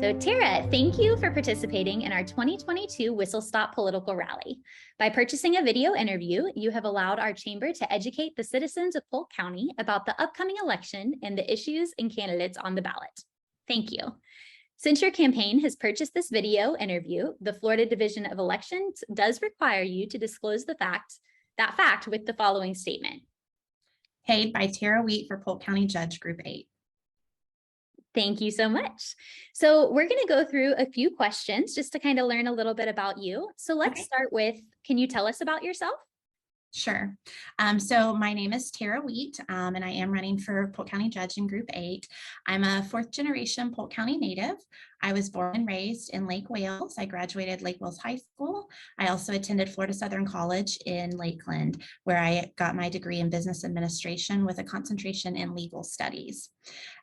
So Tara, thank you for participating in our 2022 WhistleStop political rally. By purchasing a video interview, you have allowed our chamber to educate the citizens of Polk County about the upcoming election and the issues and candidates on the ballot. Thank you. Since your campaign has purchased this video interview, the Florida Division of Elections does require you to disclose that fact with the following statement. Paid by Tara Wheat for Polk County Judge Group 8. Thank you so much. So we're going to go through a few questions just to kind of learn a little bit about you. So let's start with, can you tell us about yourself? Sure. So my name is Tara Wheat, and I am running for Polk County Judge in Group 8. I'm a fourth generation Polk County native. I was born and raised in Lake Wales. I graduated Lake Wales High School. I also attended Florida Southern College in Lakeland, where I got my degree in business administration with a concentration in legal studies.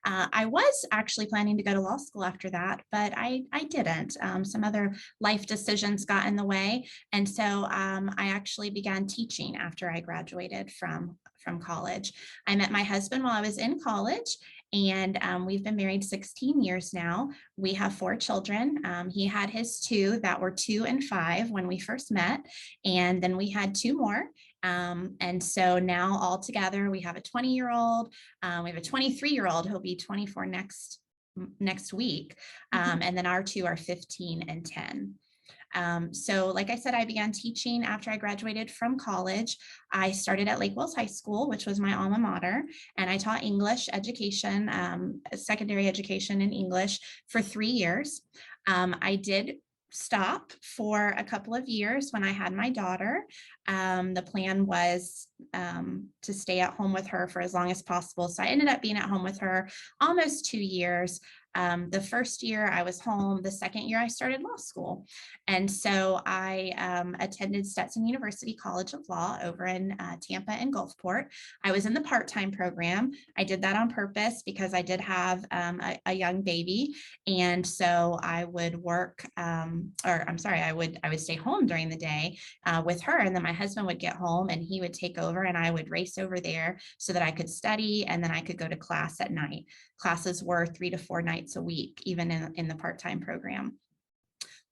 I was actually planning to go to law school after that, but I didn't. Some other life decisions got in the way. And so I actually began teaching after I graduated from college. I met my husband while I was in college, and we've been married 16 years now. We have 4 children. He had his 2 that were 2 and 5 when we first met, and then we had 2 more. And so now all together, we have a 20-year-old, we have a 23-year-old, he'll be 24 next week. And then our 2 are 15 and 10. So like I said, I began teaching after I graduated from college. I started at Lake Wales High School, which was my alma mater, and I taught English education, secondary education in English for 3 years. I did stop for a couple of years when I had my daughter. The plan was to stay at home with her for as long as possible. So I ended up being at home with her almost 2 years. The first year I was home, the second year I started law school. And so I attended Stetson University College of Law over in Tampa and Gulfport. I was in the part-time program. I did that on purpose because I did have a young baby. And so I would work, I would stay home during the day with her. And then my husband would get home and he would take over and I would race over there so that I could study and then I could go to class at night. Classes were 3 to 4 nights a week, even in the part-time program.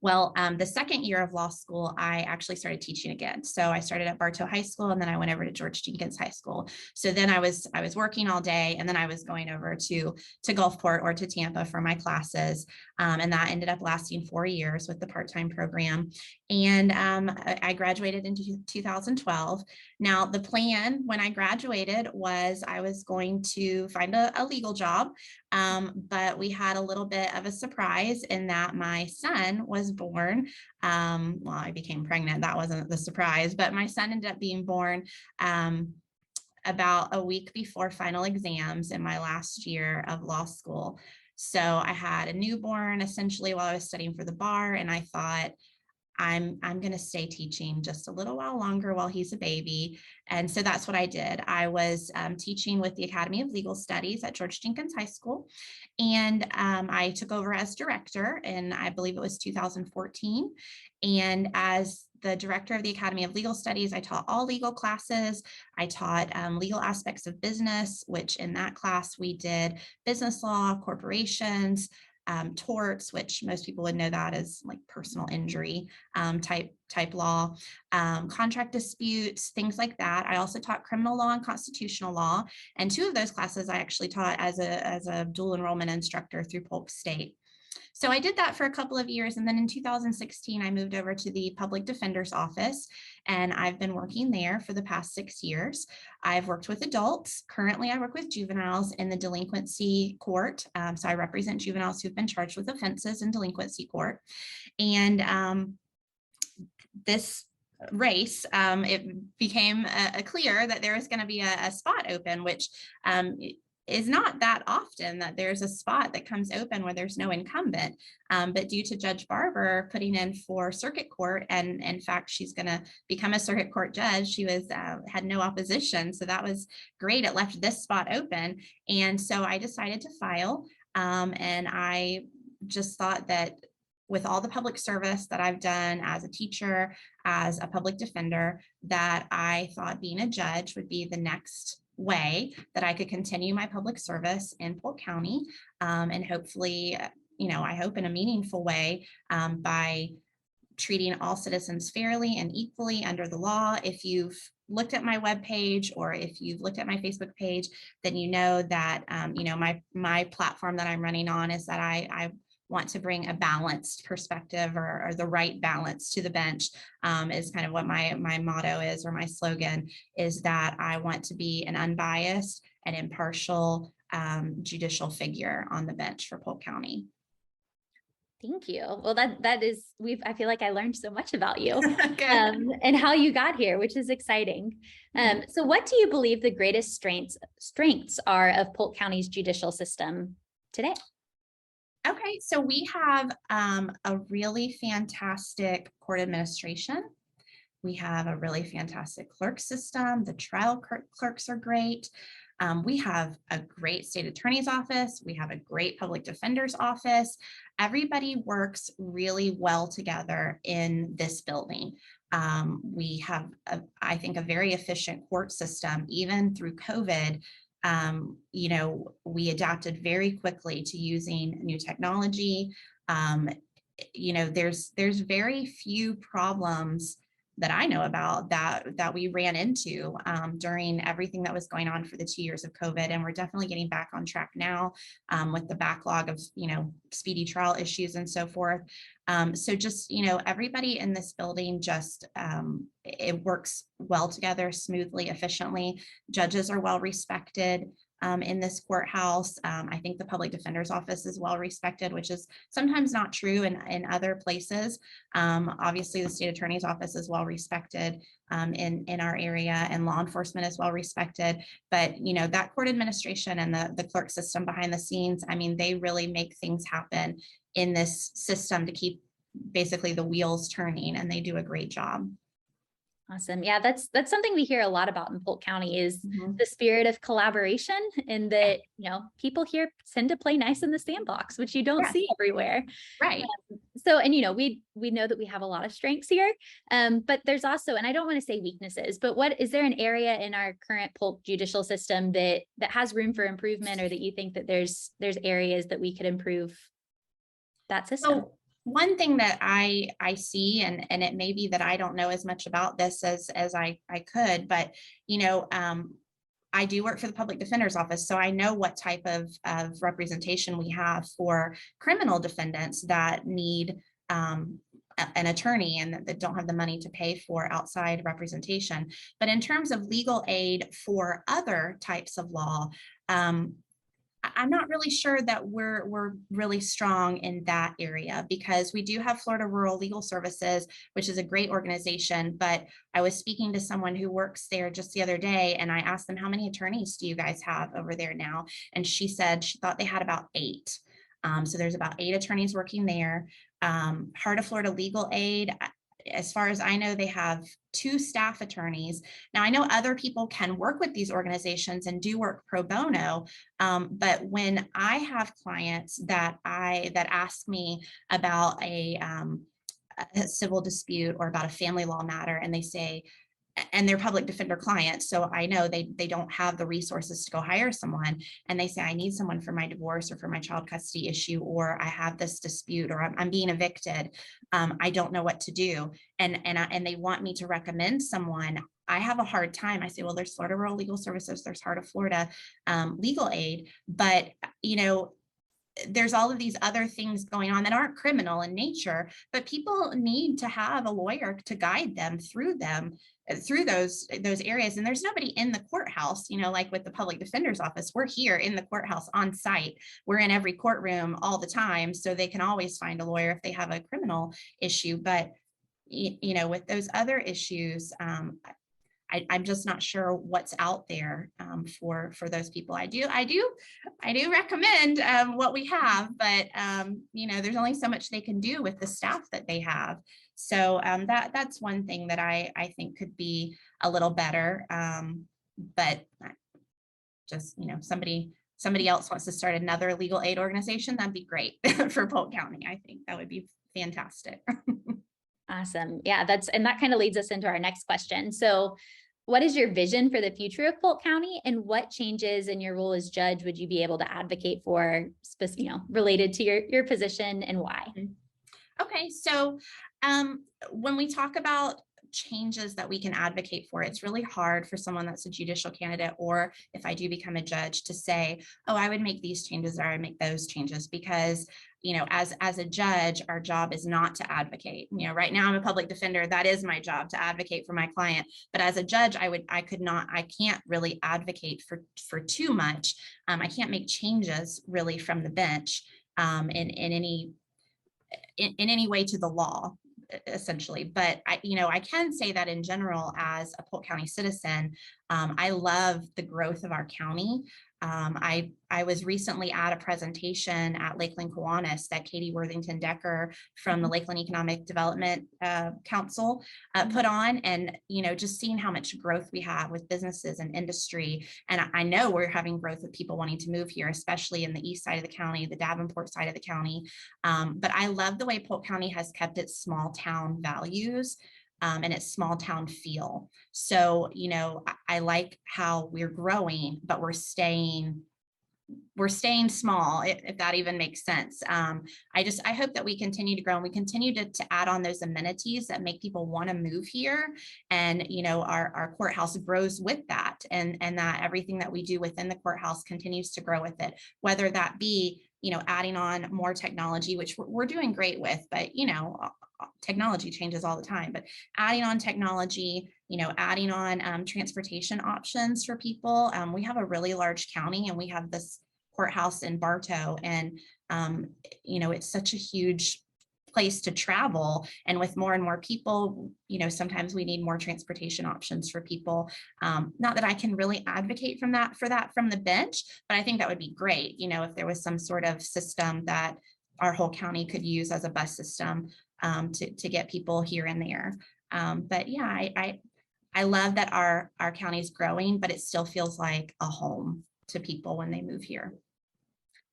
Well, the second year of law school, I actually started teaching again. So I started at Bartow High School and then I went over to George Jenkins High School. So then I was working all day and then I was going over to Gulfport or to Tampa for my classes. And that ended up lasting 4 years with the part-time program. And I graduated in 2012. Now, the plan when I graduated was I was going to find a legal job, but we had a little bit of a surprise in that my son was born. Well, I became pregnant. That wasn't the surprise, but my son ended up being born about a week before final exams in my last year of law school. So I had a newborn essentially while I was studying for the bar, and I thought, I'm going to stay teaching just a little while longer while he's a baby. And so that's what I did. I was teaching with the Academy of Legal Studies at George Jenkins High School. And I took over as director in, I believe it was 2014. And as the director of the Academy of Legal Studies, I taught all legal classes. I taught legal aspects of business, which in that class we did business law, corporations, torts, which most people would know that as like personal injury type law, contract disputes, things like that. I also taught criminal law and constitutional law, and 2 of those classes I actually taught as a dual enrollment instructor through Polk State. So I did that for a couple of years. And then in 2016, I moved over to the public defender's office, and I've been working there for the past 6 years. I've worked with adults. Currently, I work with juveniles in the delinquency court. So I represent juveniles who've been charged with offenses in delinquency court. And this race, it became clear that there was going to be a spot open, which is not that often that there's a spot that comes open where there's no incumbent. But due to Judge Barber putting in for circuit court, and in fact, she's going to become a circuit court judge, she was had no opposition. So that was great. It left this spot open. And so I decided to file. And I just thought that with all the public service that I've done as a teacher, as a public defender, that I thought being a judge would be the next way that I could continue my public service in Polk County and hopefully I hope in a meaningful way, by treating all citizens fairly and equally under the law. If you've looked at my webpage or if you've looked at my Facebook page, then you know that my platform that I'm running on is that I want to bring a balanced perspective, or the right balance to the bench, is kind of what my motto is, or my slogan is, that I want to be an unbiased and impartial judicial figure on the bench for Polk County. Thank you. Well, that is, I feel like I learned so much about you, Good. and how you got here, which is exciting. So what do you believe the greatest strengths are of Polk County's judicial system today? Okay, so we have a really fantastic court administration. We have a really fantastic clerk system. The trial clerks are great. We have a great state attorney's office. We have a great public defender's office. Everybody works really well together in this building. We have, I think, a very efficient court system. Even through COVID, we adapted very quickly to using new technology. There's very few problems that I know about that we ran into during everything that was going on for the 2 years of COVID. And we're definitely getting back on track now with the backlog of, speedy trial issues and so forth. So just, everybody in this building just, it works well together, smoothly, efficiently. Judges are well respected in this courthouse. I think the public defender's office is well respected, which is sometimes not true in other places. Obviously, the state attorney's office is well respected in our area, and law enforcement is well respected. But that court administration and the clerk system behind the scenes, I mean, they really make things happen in this system to keep basically the wheels turning, and they do a great job. Awesome. Yeah, that's something we hear a lot about in Polk County, is Mhm. the spirit of collaboration, and that, people here tend to play nice in the sandbox, which you don't Yes, see everywhere. right. So, and we know that we have a lot of strengths here, but there's also, and I don't want to say weaknesses, but what is there an area in our current Polk judicial system that has room for improvement, or that you think that there's areas that we could improve that system? So one thing that I see, and it may be that I don't know as much about this as I could, but I do work for the public defender's office, so I know what type of representation we have for criminal defendants that need an attorney and that don't have the money to pay for outside representation. But in terms of legal aid for other types of law, I'm not really sure that we're really strong in that area, because we do have Florida Rural Legal Services, which is a great organization. But I was speaking to someone who works there just the other day, and I asked them, how many attorneys do you guys have over there now? And she said she thought they had about 8. So there's about 8 attorneys working there. Heart of Florida Legal Aid, as far as I know, they have 2 staff attorneys. Now, I know other people can work with these organizations and do work pro bono, but when I have clients that ask me about a civil dispute or about a family law matter, and they say, and they're public defender clients, so I know they don't have the resources to go hire someone, and they say, I need someone for my divorce or for my child custody issue, or I have this dispute, or I'm being evicted, I don't know what to do, and they want me to recommend someone. I have a hard time. I say, well, there's Florida Rural Legal Services, there's Heart of Florida Legal Aid, but there's all of these other things going on that aren't criminal in nature, but people need to have a lawyer to guide them through those areas. And there's nobody in the courthouse, like with the public defender's office. We're here in the courthouse on site. We're in every courtroom all the time, so they can always find a lawyer if they have a criminal issue. But with those other issues, I'm just not sure what's out there for those people. I do recommend what we have, but there's only so much they can do with the staff that they have. So that's one thing that I think could be a little better. But just somebody else wants to start another legal aid organization, that'd be great for Polk County. I think that would be fantastic. Awesome. Yeah, and that kind of leads us into our next question. So What is your vision for the future of Polk County, and what changes in your role as judge would you be able to advocate for, related to your position, and why? Okay, so when we talk about changes that we can advocate for, it's really hard for someone that's a judicial candidate, or if I do become a judge, to say, oh, I would make these changes or I would make those changes, because as a judge, our job is not to advocate. Right now I'm a public defender. That is my job, to advocate for my client. But as a judge, I can't really advocate for too much. I can't make changes really from the bench in any way to the law, essentially. But I can say that in general, as a Polk County citizen, I love the growth of our county. I was recently at a presentation at Lakeland Kiwanis that Katie Worthington Decker from the Lakeland Economic Development Council put on, and just seeing how much growth we have with businesses and industry. And I know we're having growth with people wanting to move here, especially in the east side of the county, the Davenport side of the county. But I love the way Polk County has kept its small town values and its small town feel. So, I like how we're growing, but we're staying small, if that even makes sense. I hope that we continue to grow, and we continue to add on those amenities that make people want to move here. And, our courthouse grows with that, and that everything that we do within the courthouse continues to grow with it, whether that be, adding on more technology, which we're doing great with, but, technology changes all the time, but adding on technology, adding on transportation options for people. We have a really large county, and we have this courthouse in Bartow, and it's such a huge place to travel. And with more and more people, sometimes we need more transportation options for people. Not that I can really advocate for that from the bench, but I think that would be great, if there was some sort of system that our whole county could use as a bus system to get people here and there. But yeah, I love that our county is growing, but it still feels like a home to people when they move here.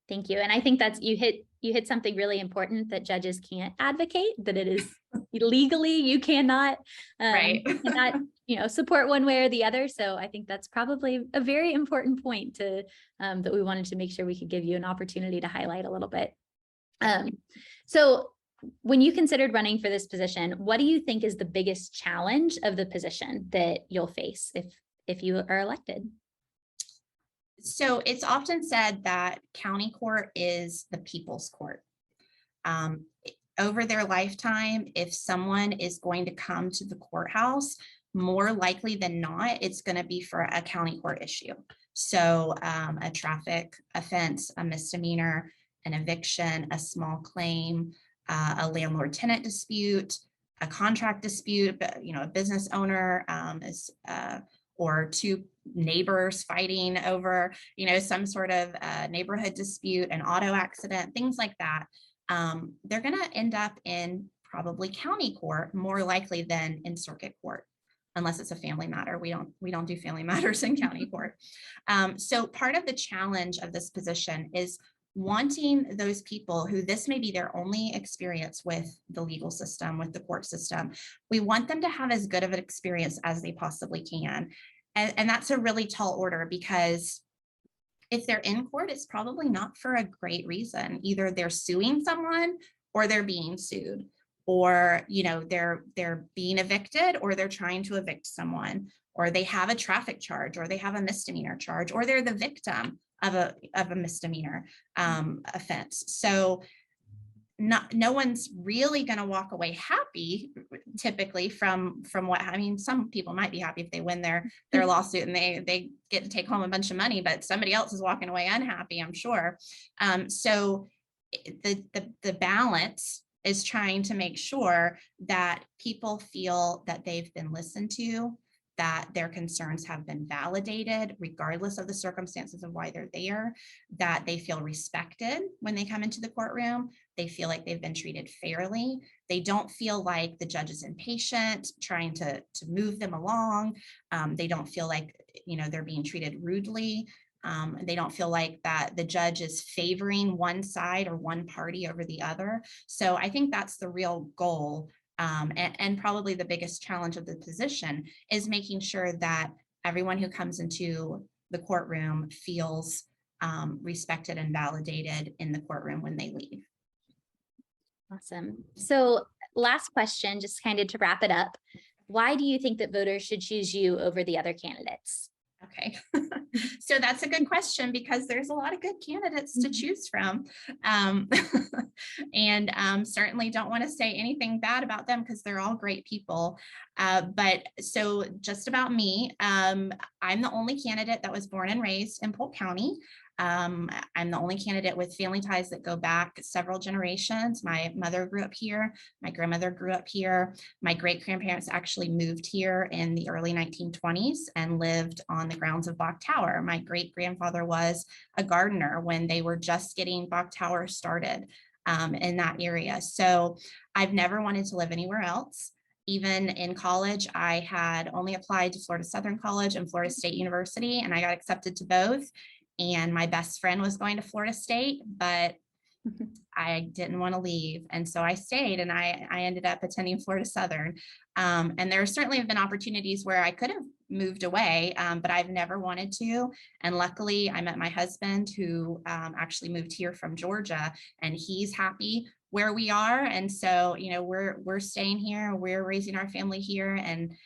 Thank you. And I think that's, you hit something really important, that judges can't advocate, that it is legally, you cannot, Right. support one way or the other. So I think that's probably a very important point that we wanted to make sure we could give you an opportunity to highlight a little bit. So when you considered running for this position, what do you think is the biggest challenge of the position that you'll face if you are elected? So it's often said that county court is the people's court. Over their lifetime, if someone is going to come to the courthouse, more likely than not, it's going to be for a county court issue. So a traffic offense, a misdemeanor, an eviction, a small claim, a landlord-tenant dispute, a contract dispute, a business owner or two neighbors fighting over, some sort of neighborhood dispute, an auto accident, things like that. They're going to end up in probably county court more likely than in circuit court, unless it's a family matter. We don't do family matters in county court. So part of the challenge of this position is wanting those people who this may be their only experience with the legal system, with the court system. We want them to have as good of an experience as they possibly can. And that's a really tall order, because if they're in court, it's probably not for a great reason. Either they're suing someone, or they're being sued, or they're being evicted, or they're trying to evict someone, or they have a traffic charge, or they have a misdemeanor charge, or they're the victim of a misdemeanor offense. So no one's really going to walk away happy typically from what, some people might be happy if they win their lawsuit and they get to take home a bunch of money, but somebody else is walking away unhappy, I'm sure. So the balance is trying to make sure that people feel that they've been listened to, that their concerns have been validated regardless of the circumstances of why they're there, that they feel respected when they come into the courtroom, they feel like they've been treated fairly, they don't feel like the judge is impatient trying to move them along, they don't feel like they're being treated rudely, they don't feel like that the judge is favoring one side or one party over the other. So I think that's the real goal And probably the biggest challenge of the position is making sure that everyone who comes into the courtroom feels respected and validated in the courtroom when they leave. Awesome. So last question, just kind of to wrap it up. Why do you think that voters should choose you over the other candidates? Okay, so that's a good question because there's a lot of good candidates to choose from. And certainly don't want to say anything bad about them because they're all great people. But so just about me, I'm the only candidate that was born and raised in Polk County. I'm the only candidate with family ties that go back several generations. My mother grew up here. My grandmother grew up here. My great-grandparents actually moved here in the early 1920s and lived on the grounds of Bok Tower. My great-grandfather was a gardener when they were just getting Bok Tower started in that area. So I've never wanted to live anywhere else. Even in college, I had only applied to Florida Southern College and Florida State University, and I got accepted to both. And my best friend was going to Florida State, but I didn't want to leave. And so I stayed, and I ended up attending Florida Southern. And there certainly have been opportunities where I could have moved away, but I've never wanted to. And luckily I met my husband who actually moved here from Georgia, and he's happy where we are. And so, you know, we're staying here, we're raising our family here, and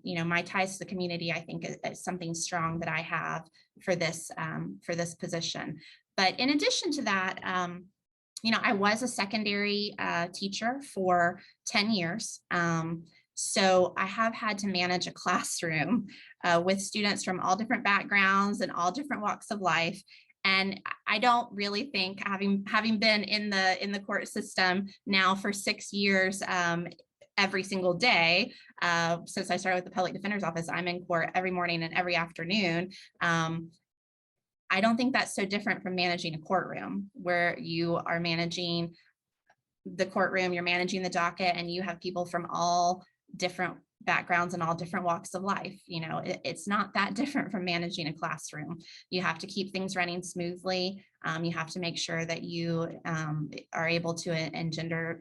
you know, my ties to the community, I think, is something strong that I have for this position. But in addition to that, you know, I was a secondary teacher for 10 years. So I have had to manage a classroom with students from all different backgrounds and all different walks of life. And I don't really think, having been in the court system now for 6 years, every single day, since I started with the public defender's office, I'm in court every morning and every afternoon. I don't think that's so different from managing a courtroom, where you are managing the courtroom, you're managing the docket, and you have people from all different backgrounds and all different walks of life. You know, it's not that different from managing a classroom. You have to keep things running smoothly. You have to make sure that you are able to engender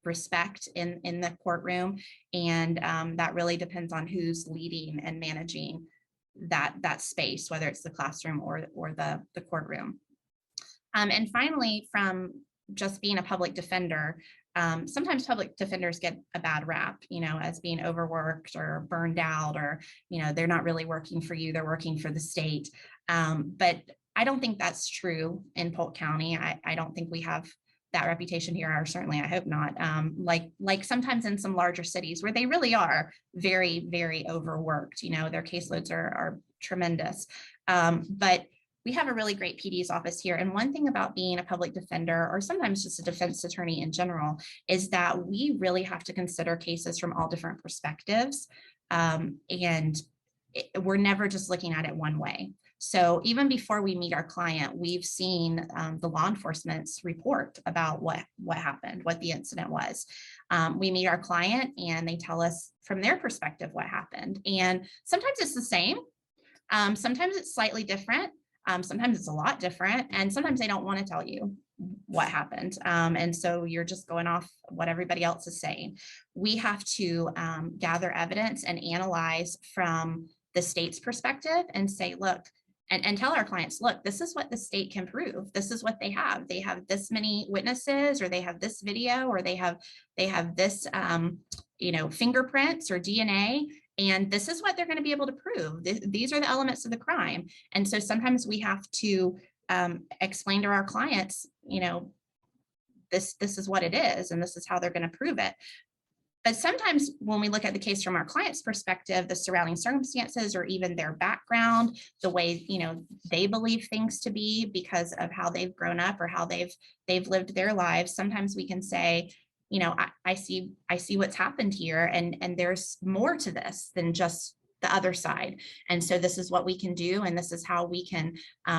respect in the courtroom, and that really depends on who's leading and managing that space, whether it's the classroom or the courtroom. And finally, from just being a public defender, sometimes public defenders get a bad rap, you know, as being overworked or burned out, or, you know, they're not really working for you, they're working for the state. But I don't think that's true in Polk County. I don't think we have that reputation here, or certainly I hope not. Like sometimes in some larger cities where they really are very, very overworked, you know, their caseloads are tremendous. But we have a really great PD's office here. And one thing about being a public defender, or sometimes just a defense attorney in general, is that we really have to consider cases from all different perspectives. We're never just looking at it one way. So even before we meet our client, we've seen the law enforcement's report about what happened, what the incident was. We meet our client and they tell us from their perspective what happened. And sometimes it's the same. Sometimes it's slightly different. Sometimes it's a lot different. And sometimes they don't want to tell you what happened. And so you're just going off what everybody else is saying. We have to gather evidence and analyze from the state's perspective and say, look, and tell our clients, look, this is what the state can prove. This is what they have. They have this many witnesses, or they have this video, or they have this, you know, fingerprints or DNA, and this is what they're going to be able to prove. These are the elements of the crime. And so sometimes we have to explain to our clients, you know, this is what it is, and this is how they're going to prove it. But sometimes when we look at the case from our client's perspective, the surrounding circumstances, or even their background, the way, you know, they believe things to be because of how they've grown up or how they've lived their lives, sometimes we can say, you know, I see what's happened here, and there's more to this than just the other side. And so this is what we can do, and this is how we can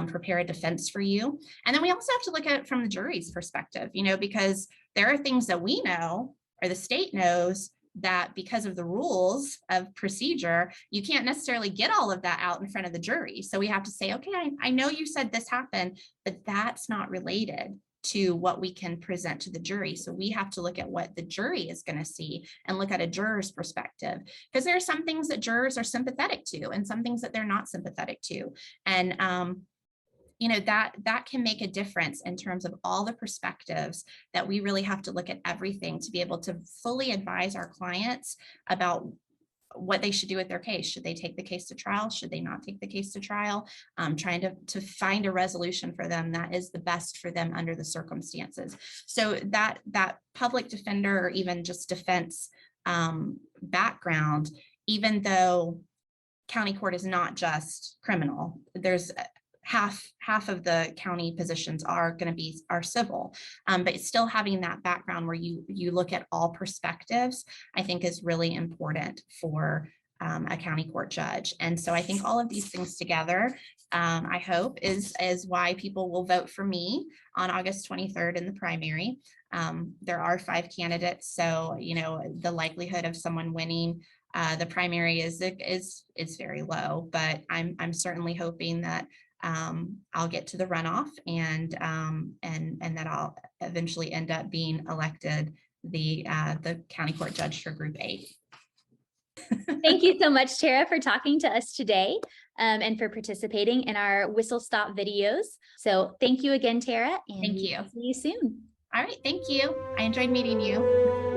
prepare a defense for you. And then we also have to look at it from the jury's perspective, you know, because there are things that we know, or the state knows, that because of the rules of procedure, you can't necessarily get all of that out in front of the jury. So we have to say, okay, I know you said this happened, but that's not related to what we can present to the jury. So we have to look at what the jury is going to see and look at a juror's perspective, because there are some things that jurors are sympathetic to and some things that they're not sympathetic to. And that can make a difference in terms of all the perspectives, that we really have to look at everything to be able to fully advise our clients about what they should do with their case. Should they take the case to trial? Should they not take the case to trial? Trying to find a resolution for them that is the best for them under the circumstances. So that public defender, or even just defense background, even though county court is not just criminal, there's half of the county positions are going to be civil, but still having that background where you look at all perspectives, I think is really important for a county court judge. And so I think all of these things together, I hope is why people will vote for me on August 23rd in the primary. There are 5 candidates, so the likelihood of someone winning the primary is very low, but I'm certainly hoping that I'll get to the runoff and that I'll eventually end up being elected the county court judge for Group 8. Thank you so much, Tara, for talking to us today and for participating in our WhistleStop videos. So thank you again, Tara. And Thank you. See you soon. All right, thank you. I enjoyed meeting you.